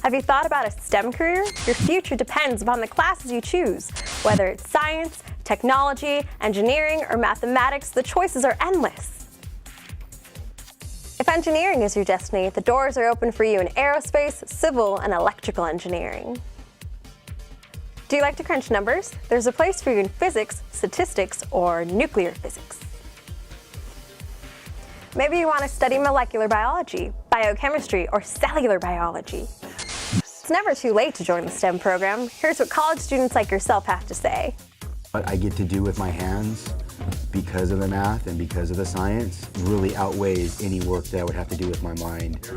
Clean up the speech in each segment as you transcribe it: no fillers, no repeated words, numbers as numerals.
Have you thought about a STEM career? Your future depends upon the classes you choose. Whether it's science, technology, engineering, or mathematics, the choices are endless. If engineering is your destiny, the doors are open for you in aerospace, civil, and electrical engineering. Do you like to crunch numbers? There's a place for you in physics, statistics, or nuclear physics. Maybe you want to study molecular biology, biochemistry, or cellular biology. It's never too late to join the STEM program. Here's what college students like yourself have to say. What I get to do with my hands, because of the math and because of the science, really outweighs any work that I would have to do with my mind.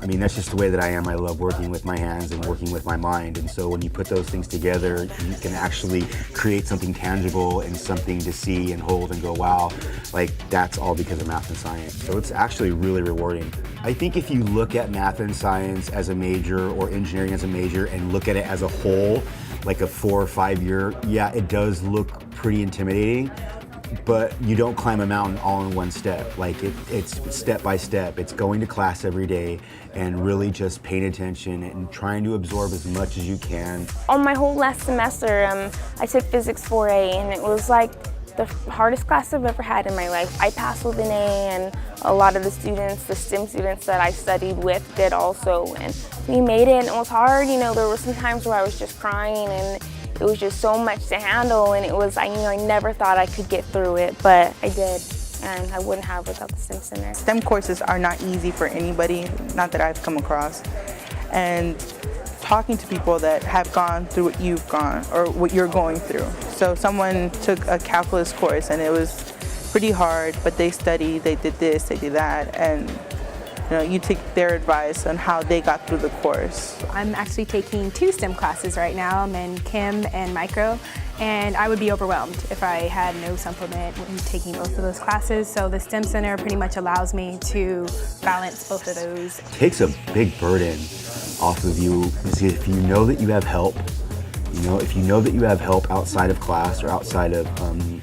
I mean, that's just the way that I am. I love working with my hands and working with my mind. And so when you put those things together, you can actually create something tangible and something to see and hold and go, wow, like that's all because of math and science. So it's actually really rewarding. I think if you look at math and science as a major or engineering as a major and look at it as a whole, like a 4 or 5 year, yeah, it does look pretty intimidating. But you don't climb a mountain all in one step. Like it's step by step. It's going to class every day and really just paying attention and trying to absorb as much as you can. On my whole last semester, I took Physics 4A, and it was like the hardest class I've ever had in my life. I passed with an A, and a lot of the students, the STEM students that I studied with, did also. And we made it, and it was hard. You know, there were some times where I was just crying, and it was just so much to handle, and it was, I never thought I could get through it, but I did, and I wouldn't have without the STEM Center. STEM courses are not easy for anybody, not that I've come across. And talking to people that have gone through what you've gone, or what you're going through. So someone took a calculus course, and it was pretty hard, but they studied, they did this, they did that, and you take their advice on how they got through the course. I'm actually taking 2 STEM classes right now. I'm in Chem and Micro, and I would be overwhelmed if I had no supplement when taking both of those classes. So the STEM Center pretty much allows me to balance both of those. It takes a big burden off of you if you know that you have help. If you know that you have help outside of class or outside of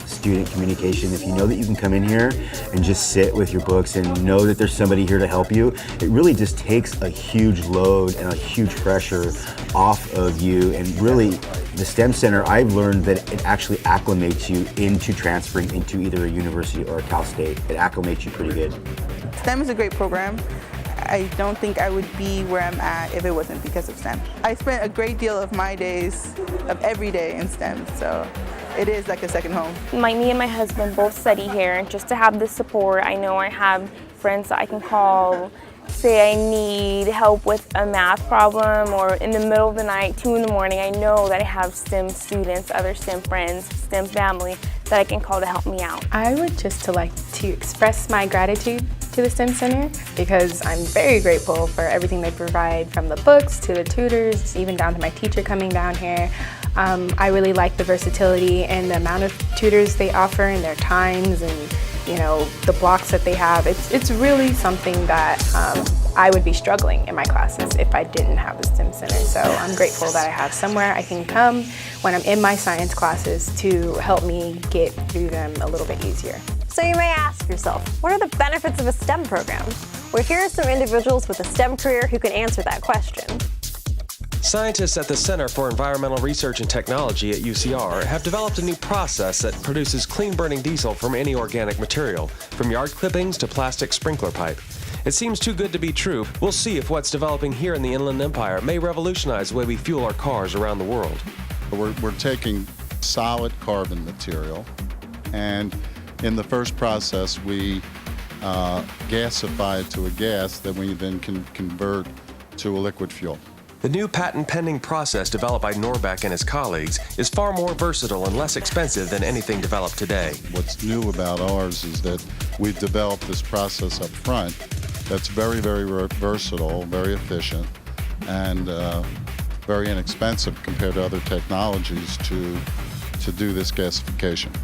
student communication, if you know that you can come in here and just sit with your books and know that there's somebody here to help you, it really just takes a huge load and a huge pressure off of you. And really, the STEM Center, I've learned that it actually acclimates you into transferring into either a university or a Cal State. It acclimates you pretty good. STEM is a great program. I don't think I would be where I'm at if it wasn't because of STEM. I spent a great deal of my days, of every day in STEM, so it is like a second home. Me and my husband both study here, and just to have this support, I know I have friends that I can call, say I need help with a math problem, or in the middle of the night, 2 in the morning, I know that I have STEM students, other STEM friends, STEM family that I can call to help me out. I would just like to express my gratitude to the STEM Center because I'm very grateful for everything they provide, from the books to the tutors, even down to my teacher coming down here. I really like the versatility and the amount of tutors they offer and their times and the blocks that they have. It's really something that I would be struggling in my classes if I didn't have the STEM Center. So I'm grateful that I have somewhere I can come when I'm in my science classes to help me get through them a little bit easier. So you may ask yourself, what are the benefits of a STEM program? Well, here are some individuals with a STEM career who can answer that question. Scientists at the Center for Environmental Research and Technology at UCR have developed a new process that produces clean-burning diesel from any organic material, from yard clippings to plastic sprinkler pipe. It seems too good to be true. We'll see if what's developing here in the Inland Empire may revolutionize the way we fuel our cars around the world. We're taking solid carbon material, and in the first process we gasify it to a gas that we then can convert to a liquid fuel. The new patent-pending process developed by Norbeck and his colleagues is far more versatile and less expensive than anything developed today. What's new about ours is that we've developed this process up front that's very, very versatile, very efficient, and very inexpensive compared to other technologies to do this gasification.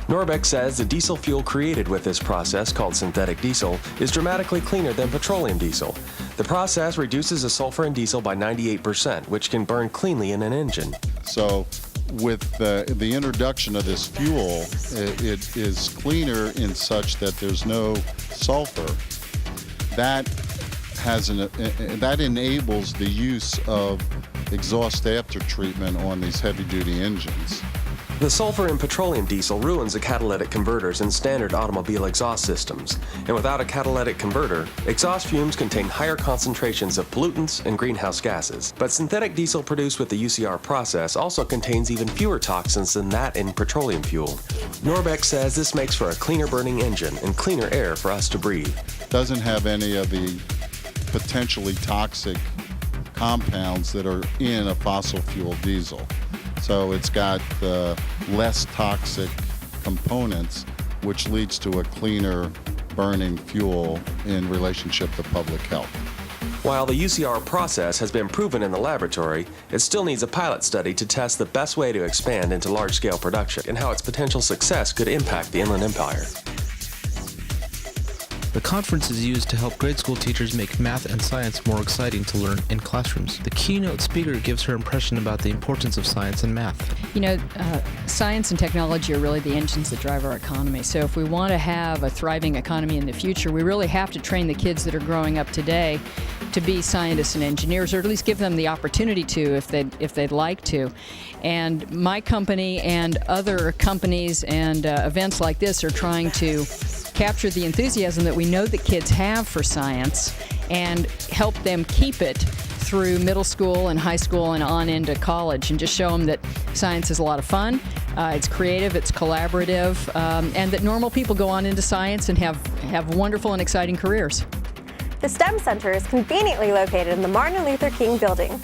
Norbeck says the diesel fuel created with this process, called synthetic diesel, is dramatically cleaner than petroleum diesel. The process reduces the sulfur in diesel by 98%, which can burn cleanly in an engine. So with the introduction of this fuel, it is cleaner in such that there's no sulfur. That that enables the use of exhaust after treatment on these heavy-duty engines. The sulfur in petroleum diesel ruins the catalytic converters in standard automobile exhaust systems, and without a catalytic converter, exhaust fumes contain higher concentrations of pollutants and greenhouse gases. But synthetic diesel produced with the UCR process also contains even fewer toxins than that in petroleum fuel. Norbeck says this makes for a cleaner burning engine and cleaner air for us to breathe. Doesn't have any of the potentially toxic compounds that are in a fossil fuel diesel. So it's got less toxic components, which leads to a cleaner burning fuel in relationship to public health. While the UCR process has been proven in the laboratory, it still needs a pilot study to test the best way to expand into large-scale production and how its potential success could impact the Inland Empire. The conference is used to help grade school teachers make math and science more exciting to learn in classrooms. The keynote speaker gives her impression about the importance of science and math. You know, science and technology are really the engines that drive our economy. So if we want to have a thriving economy in the future, we really have to train the kids that are growing up today to be scientists and engineers, or at least give them the opportunity to if they'd like to. And my company and other companies and events like this are trying to capture the enthusiasm that we know that kids have for science and help them keep it through middle school and high school and on into college, and just show them that science is a lot of fun, it's creative, it's collaborative, and that normal people go on into science and have wonderful and exciting careers. The STEM Center is conveniently located in the Martin Luther King Building.